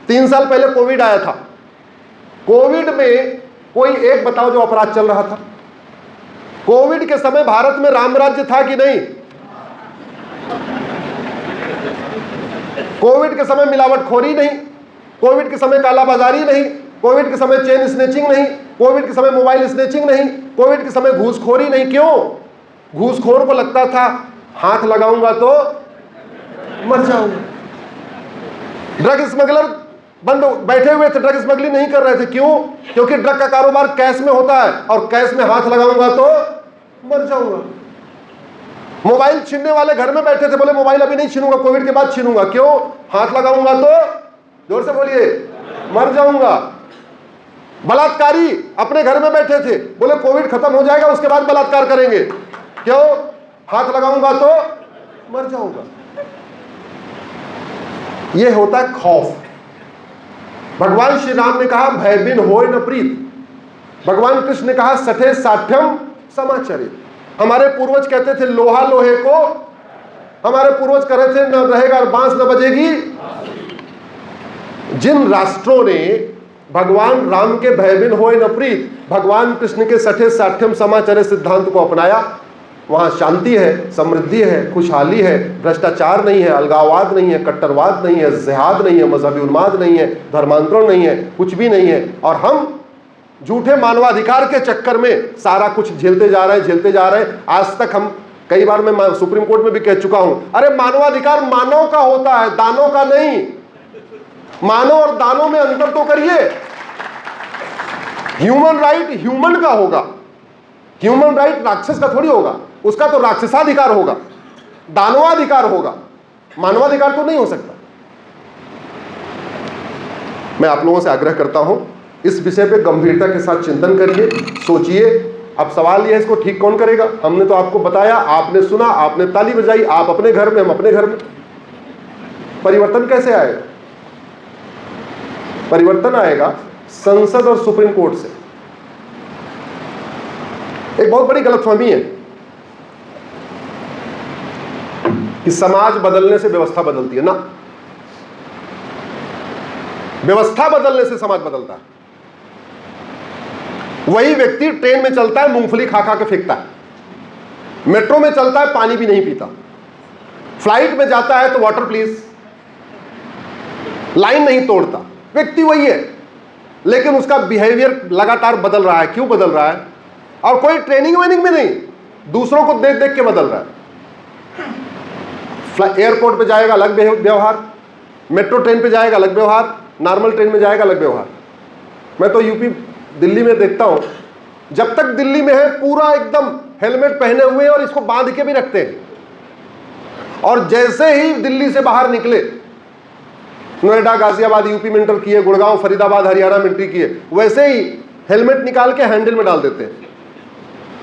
3 साल पहले कोविड आया था। कोविड में कोई एक बताओ जो अपराध चल रहा था? कोविड के समय भारत में राम राज्य था कि नहीं? कोविड के समय मिलावटखोरी नहीं, कोविड के समय कालाबाजारी नहीं, कोविड के समय चेन स्नेचिंग नहीं, कोविड के समय मोबाइल स्नेचिंग नहीं, कोविड के समय घूसखोरी नहीं। क्यों? घूसखोर को लगता था हाथ लगाऊंगा तो मर जाऊंगा। ड्रग स्मगलर बंद बैठे हुए थे, ड्रग स्मगलिंग नहीं कर रहे थे। क्यों? क्योंकि ड्रग का कारोबार कैश में होता है और कैश में हाथ लगाऊंगा तो मर जाऊंगा। मोबाइल छीनने वाले घर में बैठे थे, बोले मोबाइल अभी नहीं छीनूंगा, कोविड के बाद छीनूंगा। क्यों? हाथ लगाऊंगा तो, जोर से बोलिए, मर जाऊंगा। बलात्कारी अपने घर में बैठे थे, बोले कोविड खत्म हो जाएगा उसके बाद बलात्कार करेंगे। क्यों? हाथ लगाऊंगा तो मर जाऊंगा। यह होता है खौफ। भगवान श्री राम ने कहा भय बिन होय न प्रीत। भगवान कृष्ण ने कहा सठे साठ्यम समाचरित। हमारे पूर्वज कहते थे लोहा लोहे को, हमारे पूर्वज कह रहे थे न रहेगा बांस न बजेगी। जिन राष्ट्रों ने भगवान राम के भय बिन होय न प्रीत, भगवान कृष्ण के सठे साठ्यम समाचरित सिद्धांत को अपनाया, वहां शांति है, समृद्धि है, खुशहाली है, भ्रष्टाचार नहीं है, अलगाववाद नहीं है, कट्टरवाद नहीं है, जिहाद नहीं है, मजहबी उन्माद नहीं है, धर्मांतरण नहीं है, कुछ भी नहीं है। और हम झूठे मानवाधिकार के चक्कर में सारा कुछ झेलते जा रहे हैं। आज तक हम कई बार, मैं सुप्रीम कोर्ट में भी कह चुका हूं, अरे मानवाधिकार मानव का होता है, दानों का नहीं। मानव और दानों में अंतर तो करिए। ह्यूमन राइट ह्यूमन का होगा, ह्यूमन राइट राक्षस का थोड़ी होगा। उसका तो राक्षसाधिकार होगा, दानवाधिकार होगा, मानवाधिकार तो नहीं हो सकता। मैं आप लोगों से आग्रह करता हूं, इस विषय पे गंभीरता के साथ चिंतन करिए, सोचिए। अब सवाल यह है इसको ठीक कौन करेगा? हमने तो आपको बताया, आपने सुना, आपने ताली बजाई, आप अपने घर में, हम अपने घर में। परिवर्तन कैसे आएगा? परिवर्तन आएगा संसद और सुप्रीम कोर्ट से। एक बहुत बड़ी गलतफहमी है कि समाज बदलने से व्यवस्था बदलती है। ना, व्यवस्था बदलने से समाज बदलता है। वही व्यक्ति ट्रेन में चलता है, मूंगफली खा खा के फेंकता है, मेट्रो में चलता है, पानी भी नहीं पीता, फ्लाइट में जाता है तो वाटर प्लीज, लाइन नहीं तोड़ता। व्यक्ति वही है, लेकिन उसका बिहेवियर लगातार बदल रहा है। क्यों बदल रहा है? और कोई ट्रेनिंग वेनिंग में नहीं, दूसरों को देख देख के बदल रहा है। एयरपोर्ट पे जाएगा अलग व्यवहार, मेट्रो ट्रेन पे जाएगा अलग व्यवहार, नॉर्मल ट्रेन में जाएगा अलग व्यवहार। मैं तो यूपी दिल्ली में देखता हूं, जब तक दिल्ली में है पूरा एकदम हेलमेट पहने हुए और इसको बांध के भी रखते हैं, और जैसे ही दिल्ली से बाहर निकले, नोएडा, गाजियाबाद यूपी में एंटर किए, गुड़गांव, फरीदाबाद हरियाणा में एंट्री किए, वैसे ही हेलमेट निकाल के हैंडल में डाल देते हैं।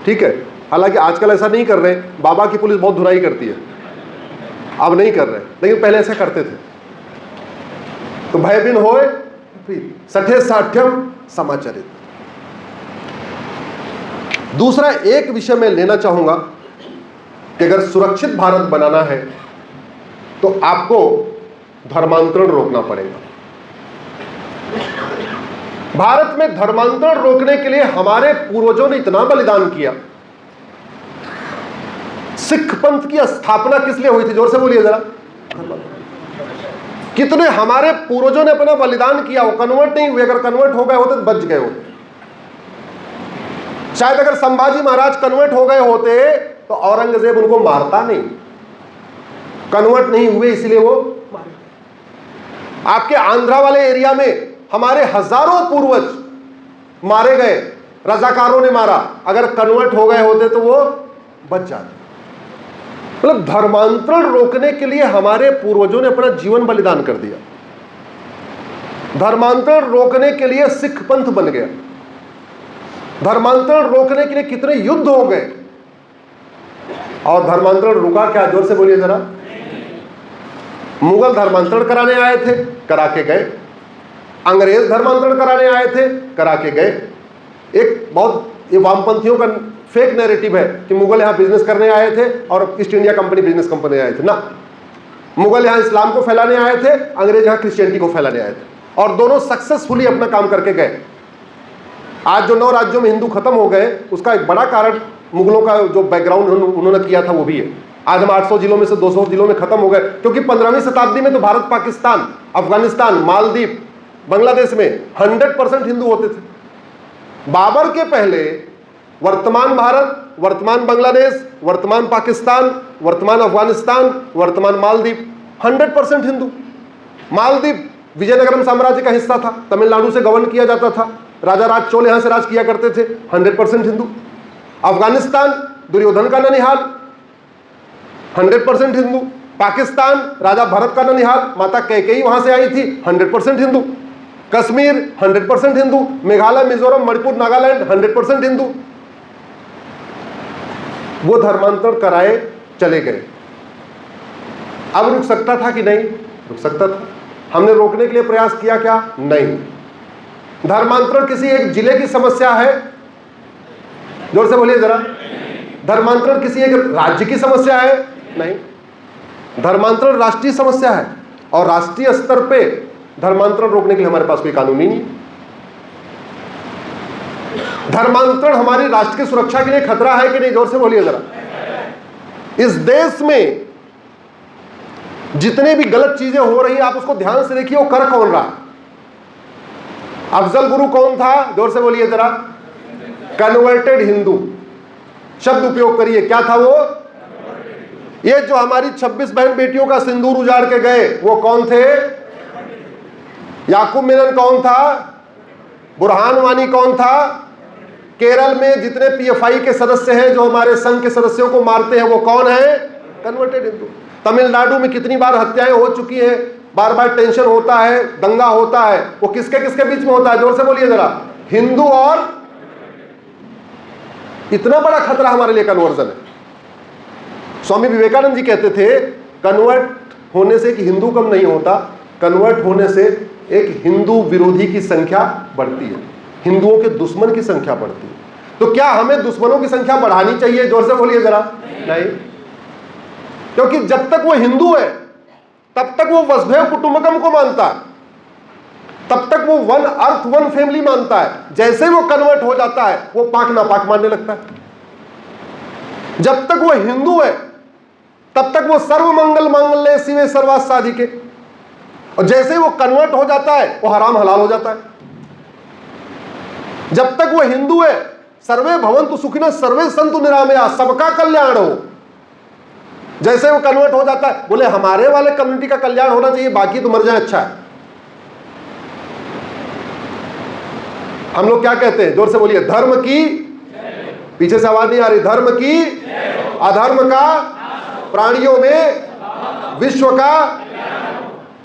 ठीक है, हालांकि आजकल ऐसा नहीं कर रहे, बाबा की पुलिस बहुत धुनाई करती है, अब नहीं कर रहे, लेकिन पहले ऐसा करते थे। तो भय बिन होय सठे साठ्यम समाचरित। दूसरा एक विषय मैं लेना चाहूंगा कि अगर सुरक्षित भारत बनाना है तो आपको धर्मांतरण रोकना पड़ेगा। भारत में धर्मांतरण रोकने के लिए हमारे पूर्वजों ने इतना बलिदान किया। सिख पंथ की स्थापना किस लिए हुई थी? जोर से बोलिए जरा। कितने हमारे पूर्वजों ने अपना बलिदान किया, वो कन्वर्ट नहीं हुए। अगर कन्वर्ट हो गए होते तो बच गए होते। शायद अगर संभाजी महाराज कन्वर्ट हो गए होते तो औरंगजेब उनको मारता नहीं। कन्वर्ट नहीं हुए इसलिए वो मारे। आपके आंध्रा वाले एरिया में हमारे हजारों पूर्वज मारे गए, रजाकारों ने मारा। अगर कन्वर्ट हो गए होते तो वो बच जाते। मतलब धर्मांतरण रोकने के लिए हमारे पूर्वजों ने अपना जीवन बलिदान कर दिया। धर्मांतरण रोकने के लिए सिख पंथ बन गया। धर्मांतरण रोकने के लिए कितने युद्ध हो गए, और धर्मांतरण रुका क्या? जोर से बोलिए जरा। मुगल धर्मांतरण कराने आए थे, करा के गए। अंग्रेज धर्मांतरण कराने आए थे, करा के गए। एक बहुत ये वामपंथियों का फेक नैरेटिव है कि मुगल यहां बिजनेस करने आए थे और east India company business company आए थे। ना, मुगल यहां इस्लाम को फैलाने आए थे, अंग्रेज यहां क्रिश्चियनिटी को फैलाने आए थे। और दोनों सक्सेसफुली अपना काम करके गए। आज जो 9 राज्यों में हिंदू खत्म हो गए, उसका एक बड़ा कारण मुगलों का जो बैकग्राउंड उन्होंने किया था वो भी है। आज हम 800 जिलों में से 200 जिलों में खत्म हो गए, क्योंकि 15वीं शताब्दी में तो भारत, पाकिस्तान, अफगानिस्तान, मालदीव, बांग्लादेश में 100% हिंदू होते थे। बाबर के पहले वर्तमान भारत, वर्तमान बांग्लादेश, वर्तमान पाकिस्तान, वर्तमान अफगानिस्तान, वर्तमान मालदीव 100% हिंदू। मालदीव विजयनगरम साम्राज्य का हिस्सा था, तमिलनाडु से गवर्न किया जाता था, राजा राज चोल यहां से राज किया करते थे, 100% हिंदू। अफगानिस्तान दुर्योधन का ननिहाल, 100% हिंदू। पाकिस्तान राजा भरत का ननिहाल, माता कैकेयी वहां से आई थी, 100% हिंदू। कश्मीर 100% हिंदू। मेघालय, मिजोरम, मणिपुर, नागालैंड 100% हिंदू। वो धर्मांतरण कराए चले गए। अब रुक सकता था कि नहीं? रुक सकता था। हमने रोकने के लिए प्रयास किया क्या? नहीं। धर्मांतरण किसी एक जिले की समस्या है? जोर से बोलिए जरा। धर्मांतरण किसी एक राज्य की समस्या है? नहीं। धर्मांतरण राष्ट्रीय समस्या है, और राष्ट्रीय स्तर पे धर्मांतरण रोकने के लिए हमारे पास कोई कानून ही नहीं। धर्मांतरण हमारी राष्ट्र की सुरक्षा के लिए खतरा है कि नहीं? जोर से बोलिए जरा। इस देश में जितने भी गलत चीजें हो रही है, आप उसको ध्यान से देखिए, वो कर कौन रहा है? अफजल गुरु कौन था? जोर से बोलिए जरा। कन्वर्टेड हिंदू शब्द उपयोग करिए। क्या था वो? ये जो हमारी 26 बहन बेटियों का सिंदूर उजाड़ के गए, वो कौन थे? याकूब मेनन कौन था? बुरहान वानी कौन था? केरल में जितने पीएफआई के सदस्य हैं, जो हमारे संघ के सदस्यों को मारते हैं, वो कौन है? कन्वर्टेड हिंदू। तमिलनाडु में कितनी बार हत्याएं हो चुकी हैं, बार बार टेंशन होता है, दंगा होता है, वो किसके किसके बीच में होता है? जोर से बोलिए जरा। हिंदू और इतना बड़ा खतरा हमारे लिए कन्वर्जन है। स्वामी विवेकानंद जी कहते थे, कन्वर्ट होने से एक हिंदू कम नहीं होता, कन्वर्ट होने से एक हिंदू विरोधी की संख्या बढ़ती है, हिंदुओं के दुश्मन की संख्या बढ़ती है। तो क्या हमें दुश्मनों की संख्या बढ़ानी चाहिए? जोर से बोलिए जरा। नहीं, क्योंकि जब तक वो हिंदू है तब तक वो वसुधैव कुटुंबकम को मानता है, तब तक वो वन अर्थ वन फैमिली मानता है। जैसे वो कन्वर्ट हो जाता है, वो पाक नापाक मानने लगता है। जब तक वो हिंदू है तब तक वो सर्व मंगल मांगल्ये शिवे सर्वार्थ साधिके, और जैसे वो कन्वर्ट हो जाता है, वो हराम हलाल हो जाता है। जब तक वो हिंदू है, सर्वे भवन्तु सुखिनः सर्वे सन्तु निरामयाः, सबका कल्याण हो। जैसे वो कन्वर्ट हो जाता है, बोले हमारे वाले कम्युनिटी का कल्याण होना चाहिए, बाकी तो मर जाए अच्छा है। हम लोग क्या कहते हैं? जोर से बोलिए। धर्म की, पीछे से आवाज नहीं आ रही, धर्म की, अधर्म का, प्राणियों में विश्व का।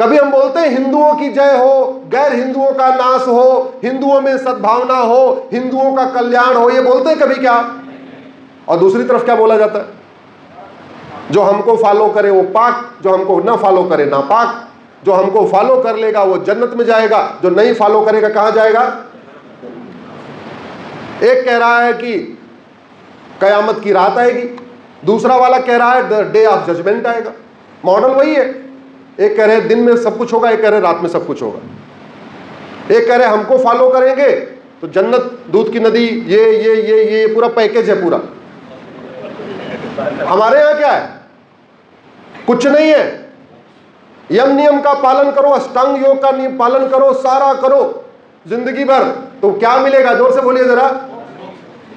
कभी हम बोलते हैं हिंदुओं की जय हो, गैर हिंदुओं का नाश हो, हिंदुओं में सद्भावना हो, हिंदुओं का कल्याण हो, ये बोलते हैं कभी क्या? और दूसरी तरफ क्या बोला जाता है? जो हमको फॉलो करे वो पाक, जो हमको ना फॉलो करे ना पाक। जो हमको फॉलो कर लेगा वो जन्नत में जाएगा, जो नहीं फॉलो करेगा कहां जाएगा? एक कह रहा है कि कयामत की रात आएगी, दूसरा वाला कह रहा है डे ऑफ जजमेंट आएगा। मॉडल वही है। एक कह रहे हैं दिन में सब कुछ होगा, एक कह रहे हैं रात में सब कुछ होगा। एक कह रहे हैं हमको फॉलो करेंगे तो जन्नत, दूध की नदी, ये पूरा पैकेज है पूरा। हमारे यहां क्या है? कुछ नहीं है। यम नियम का पालन करो, अष्टांग योग का पालन करो, सारा करो जिंदगी भर, तो क्या मिलेगा? जोर से बोलिए जरा।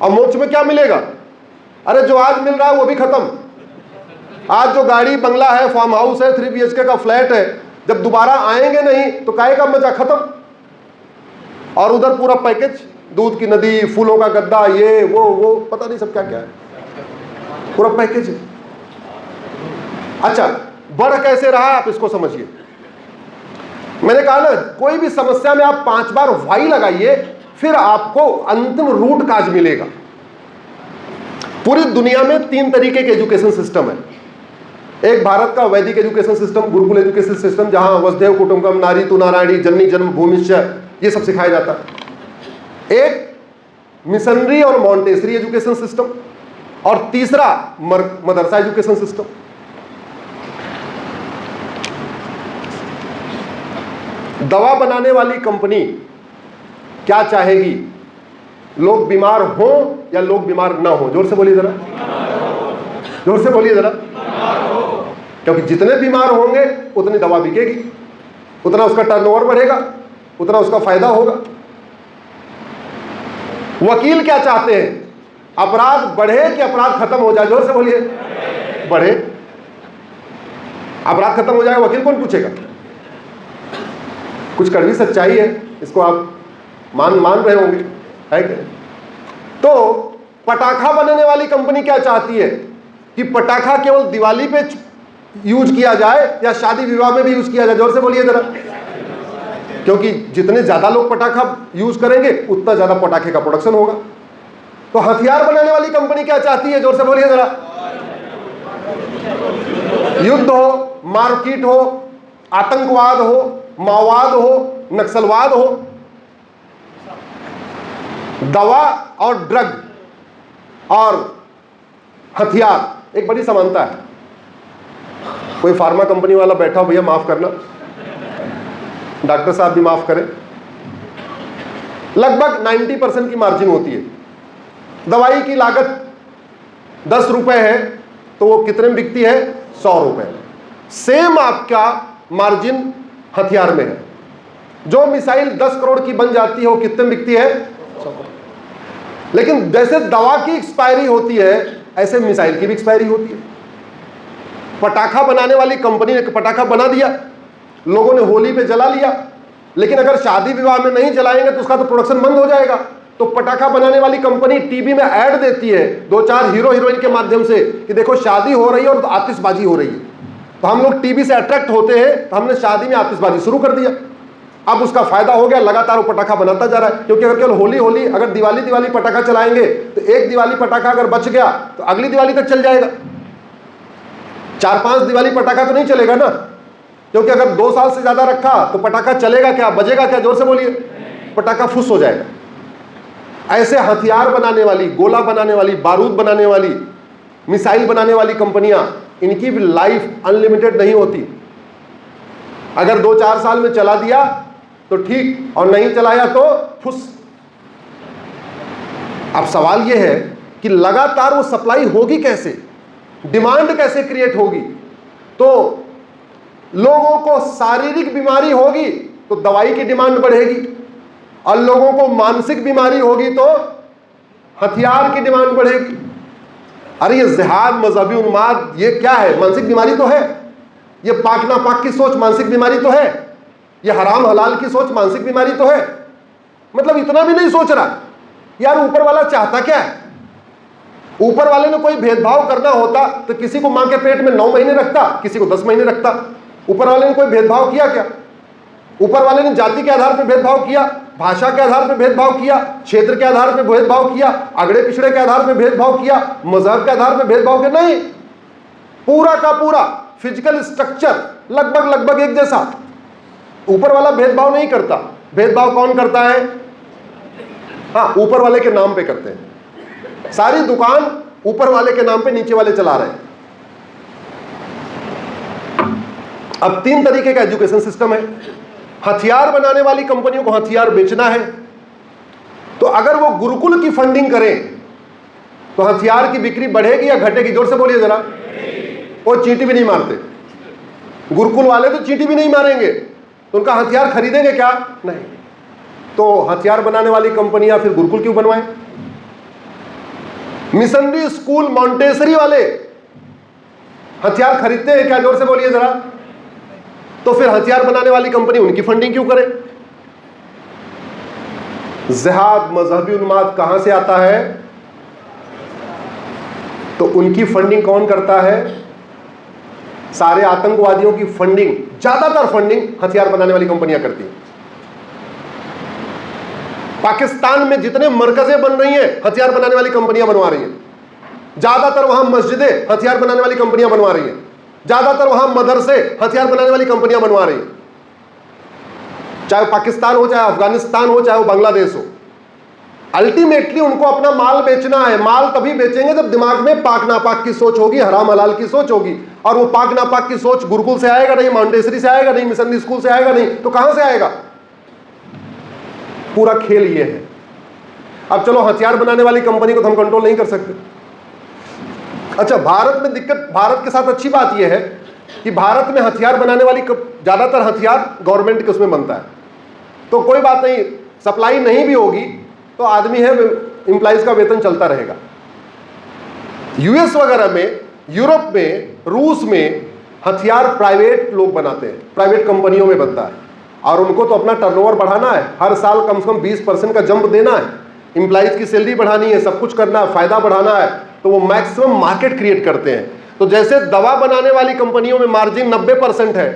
और मोक्ष में क्या मिलेगा? अरे जो आज मिल रहा है वो भी खत्म। आज जो गाड़ी बंगला है, फार्म हाउस है, 3 BHK का फ्लैट है, जब दोबारा आएंगे नहीं तो काहे का मजा? खत्म। और उधर पूरा पैकेज, दूध की नदी, फूलों का गद्दा, ये वो पता नहीं सब क्या क्या है, पूरा पैकेज है। अच्छा, बढ़ कैसे रहा है आप इसको समझिए। मैंने कहा ना, कोई भी समस्या में आप 5 बार वाई लगाइए, फिर आपको अंतिम रूट काज मिलेगा। पूरी दुनिया में 3 तरीके के एजुकेशन सिस्टम है। एक भारत का वैदिक education system, Gurukul education system, जहां वसुधैव कुटुंबकम, नारी तु नारायणी, जननी जन्म भूमिश्च, ये सब सिखाया जाता है। एक मिशनरी और मॉन्टेसरी एजुकेशन सिस्टम, और तीसरा मदरसा एजुकेशन सिस्टम। दवा बनाने वाली कंपनी क्या चाहेगी, लोग बीमार हो या लोग बीमार ना हो? जोर से बोलिए जरा, जोर से बोलिए जरा। क्योंकि जितने बीमार होंगे उतनी दवा बिकेगी, उतना उसका टर्नओवर बढ़ेगा, उतना उसका फायदा होगा। वकील क्या चाहते हैं, अपराध बढ़े कि अपराध खत्म हो जाए? जोर से बोलिए, बढ़े। अपराध खत्म हो जाएगा, वकील कौन पूछेगा? कुछ कड़वी सच्चाई है, इसको आप मान रहे होंगे, है क्या? तो पटाखा बनाने वाली कंपनी क्या चाहती है कि पटाखा केवल दिवाली पे यूज किया जाए या शादी विवाह में भी यूज किया जाए? जोर से बोलिए जरा। क्योंकि जितने ज्यादा लोग पटाखा यूज करेंगे उतना ज्यादा पटाखे का प्रोडक्शन होगा। तो हथियार बनाने वाली कंपनी क्या चाहती है? जोर से बोलिए जरा। युद्ध हो, मारपीट हो, आतंकवाद हो, माओवाद हो, नक्सलवाद हो। दवा और ड्रग और हथियार एक बड़ी समानता है। कोई फार्मा कंपनी वाला बैठा हो, भैया माफ करना, डॉक्टर साहब भी माफ करें, लगभग 90% की मार्जिन होती है। दवाई की लागत 10 रुपए है तो वो कितने में बिकती है? 100 रुपए। सेम आपका मार्जिन हथियार में है। जो मिसाइल 10 करोड़ की बन जाती है वो कितने में बिकती है? 100 करोड़। लेकिन जैसे दवा की एक्सपायरी होती है ऐसे मिसाइल की भी एक्सपायरी होती है। पटाखा बनाने वाली कंपनी ने पटाखा बना दिया, लोगों ने होली पे जला लिया, लेकिन अगर शादी विवाह में नहीं जलाएंगे तो उसका तो प्रोडक्शन बंद हो जाएगा। तो पटाखा बनाने वाली कंपनी टीवी में ऐड देती है 2-4 हीरो हीरोइन के माध्यम से कि देखो शादी हो रही है और आतिशबाजी हो रही है। तो हम लोग टीवी से अट्रैक्ट होते हैं, तो हमने शादी में आतिशबाजी शुरू कर दिया। अब उसका फायदा हो गया, लगातार वो पटाखा बनाता जा रहा है। क्योंकि अगर केवल होली अगर दिवाली पटाखा चलाएंगे तो एक दिवाली पटाखा अगर बच गया तो अगली दिवाली तक चल जाएगा। 4-5 दिवाली पटाखा तो नहीं चलेगा ना, क्योंकि अगर 2 साल से ज्यादा रखा तो पटाखा चलेगा क्या, बजेगा क्या? जोर से बोलिए, पटाखा फुस हो जाएगा। ऐसे हथियार बनाने वाली, गोला बनाने वाली, बारूद बनाने वाली, मिसाइल बनाने वाली कंपनियां, इनकी भी लाइफ अनलिमिटेड नहीं होती। अगर 2-4 साल में चला दिया तो ठीक, और नहीं चलाया तो फुस। अब सवाल यह है कि लगातार वो सप्लाई होगी कैसे, डिमांड कैसे क्रिएट होगी? तो लोगों को शारीरिक बीमारी होगी तो दवाई की डिमांड बढ़ेगी, और लोगों को मानसिक बीमारी होगी तो हथियार की डिमांड बढ़ेगी। अरे ये जिहाद, मजहबी उन्माद, ये क्या है? मानसिक बीमारी तो है। ये पाक ना पाक की सोच मानसिक बीमारी तो है। ये हराम हलाल की सोच मानसिक बीमारी तो है। मतलब इतना भी नहीं सोच रहा यार ऊपर वाला चाहता क्या है। ऊपर वाले ने कोई भेदभाव करना होता तो किसी को मां के पेट में 9 महीने रखता, किसी को 10 महीने रखता। ऊपर वाले ने कोई भेदभाव किया क्या? ऊपर वाले ने जाति के आधार पर भेदभाव किया, भाषा के आधार पर भेदभाव किया, क्षेत्र के आधार पर भेदभाव किया, अगड़े पिछड़े के आधार पर भेदभाव किया, मजहब के आधार पर भेदभाव किया? नहीं, पूरा का पूरा फिजिकल स्ट्रक्चर लगभग एक जैसा। ऊपर वाला भेदभाव नहीं करता। भेदभाव कौन करता है? हाँ, ऊपर वाले के नाम पे करते हैं। सारी दुकान ऊपर वाले के नाम पे नीचे वाले चला रहे हैं। अब 3 तरीके का एजुकेशन सिस्टम है। हथियार बनाने वाली कंपनियों को हथियार बेचना है, तो अगर वो गुरुकुल की फंडिंग करें तो हथियार की बिक्री बढ़ेगी या घटेगी? जोर से बोलिए जरा। वो चींटी भी नहीं मारते, गुरुकुल वाले तो चींटी भी नहीं मारेंगे, तो उनका हथियार खरीदेंगे क्या? नहीं। तो हथियार बनाने वाली कंपनियां फिर गुरुकुल क्यों बनवाएं? मिशनरी स्कूल, मॉन्टेसरी वाले हथियार खरीदते हैं क्या? जोर से बोलिए जरा। तो फिर हथियार बनाने वाली कंपनी उनकी फंडिंग क्यों करे? जिहाद, मजहबी उन्माद कहां से आता है? तो उनकी फंडिंग कौन करता है? सारे आतंकवादियों की फंडिंग, ज्यादातर फंडिंग हथियार बनाने वाली कंपनियां करती हैं। पाकिस्तान में जितने मरकजें बन रही हैं हथियार बनाने वाली कंपनियां बनवा रही हैं। ज्यादातर वहां मस्जिदें हथियार बनाने वाली कंपनियां बनवा रही हैं। ज्यादातर वहां मदरसे हथियार बनाने वाली कंपनियां बनवा रही हैं। चाहे पाकिस्तान हो, चाहे अफगानिस्तान हो, चाहे वो बांग्लादेश हो, अल्टीमेटली उनको अपना माल बेचना है। माल तभी बेचेंगे जब दिमाग में पाक नापाक की सोच होगी, हराम हलाल की सोच होगी। और वो पाक नापाक की सोच गुरुकुल से आएगा नहीं, माउंटेसरी से आएगा नहीं, मिशनरी स्कूल से आएगा नहीं, तो कहां से आएगा? पूरा खेल ये है। अब चलो, हथियार बनाने वाली कंपनी को तो हम कंट्रोल नहीं कर सकते। अच्छा, भारत में दिक्कत, भारत के साथ अच्छी बात यह है कि भारत में हथियार बनाने वाली ज्यादातर हथियार गवर्नमेंट के उसमें बनता है, तो कोई बात नहीं, सप्लाई नहीं भी होगी तो आदमी है, एम्प्लॉइज का वेतन चलता रहेगा। यूएस वगैरह में, यूरोप में, रूस में हथियार प्राइवेट लोग बनाते हैं, प्राइवेट कंपनियों में बनता है, और उनको तो अपना टर्नओवर बढ़ाना है, हर साल कम से कम 20% का जंप देना है, एम्प्लॉइज की सैलरी बढ़ानी है, सब कुछ करना है, फायदा बढ़ाना है, तो वो मैक्सिमम मार्केट क्रिएट करते हैं। तो जैसे दवा बनाने वाली कंपनियों में मार्जिन 90% है,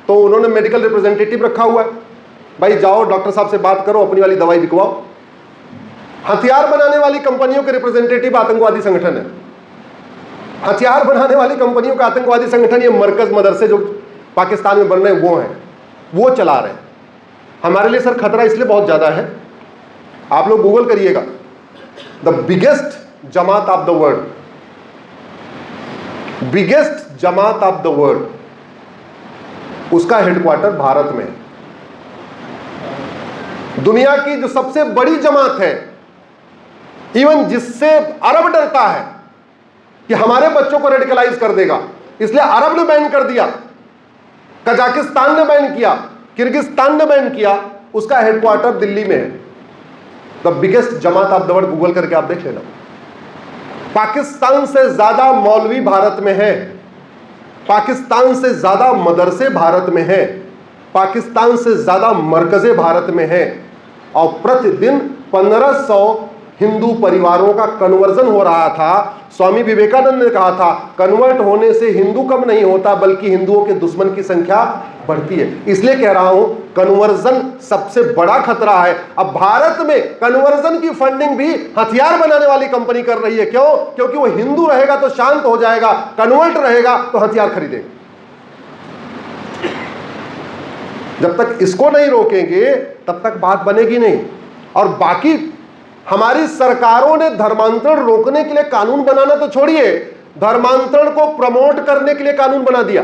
तो उन्होंने मेडिकल रिप्रेजेंटेटिव रखा हुआ है, भाई जाओ डॉक्टर साहब से बात करो, अपनी वाली दवाई बिकवाओ। हथियार बनाने वाली कंपनियों के रिप्रेजेंटेटिव आतंकवादी संगठन है। हथियार बनाने वाली कंपनियों का आतंकवादी संगठन, ये मरकज मदरसे जो पाकिस्तान में बन रहे हैं वो हैं, वो चला रहे हैं। हमारे लिए सर खतरा इसलिए बहुत ज्यादा है, आप लोग गूगल करिएगा, the biggest Jamaat of the world, biggest Jamaat of the world, उसका हेडक्वार्टर भारत में है। दुनिया की जो सबसे बड़ी जमात है, इवन जिससे अरब डरता है कि हमारे बच्चों को रेडिकलाइज कर देगा, इसलिए अरब ने बैन कर दिया, कजाकिस्तान ने बैन किया, किर्गिस्तान ने बैन किया, उसका हेडक्वार्टर दिल्ली में है। The biggest Jamaat of the world, Google करके आप देख लेना। पाकिस्तान से ज्यादा मौलवी भारत में है, पाकिस्तान से ज्यादा मदरसे भारत में है, पाकिस्तान से ज्यादा मरकजे भारत में है, और प्रतिदिन 1500 हिंदू परिवारों का कन्वर्जन हो रहा था। स्वामी विवेकानंद ने कहा था, कन्वर्ट होने से हिंदू कम नहीं होता, बल्कि हिंदुओं के दुश्मन की संख्या बढ़ती है। इसलिए कह रहा हूं, कन्वर्जन सबसे बड़ा खतरा है। अब भारत में कन्वर्जन की फंडिंग भी हथियार बनाने वाली कंपनी कर रही है। क्यों? क्योंकि वो हिंदू रहेगा तो शांत हो जाएगा, कन्वर्ट रहेगा तो हथियार खरीदेगा। जब तक इसको नहीं रोकेंगे तब तक बात बनेगी नहीं। और बाकी हमारी सरकारों ने धर्मांतरण रोकने के लिए कानून बनाना तो छोड़िए, धर्मांतरण को प्रमोट करने के लिए कानून बना दिया।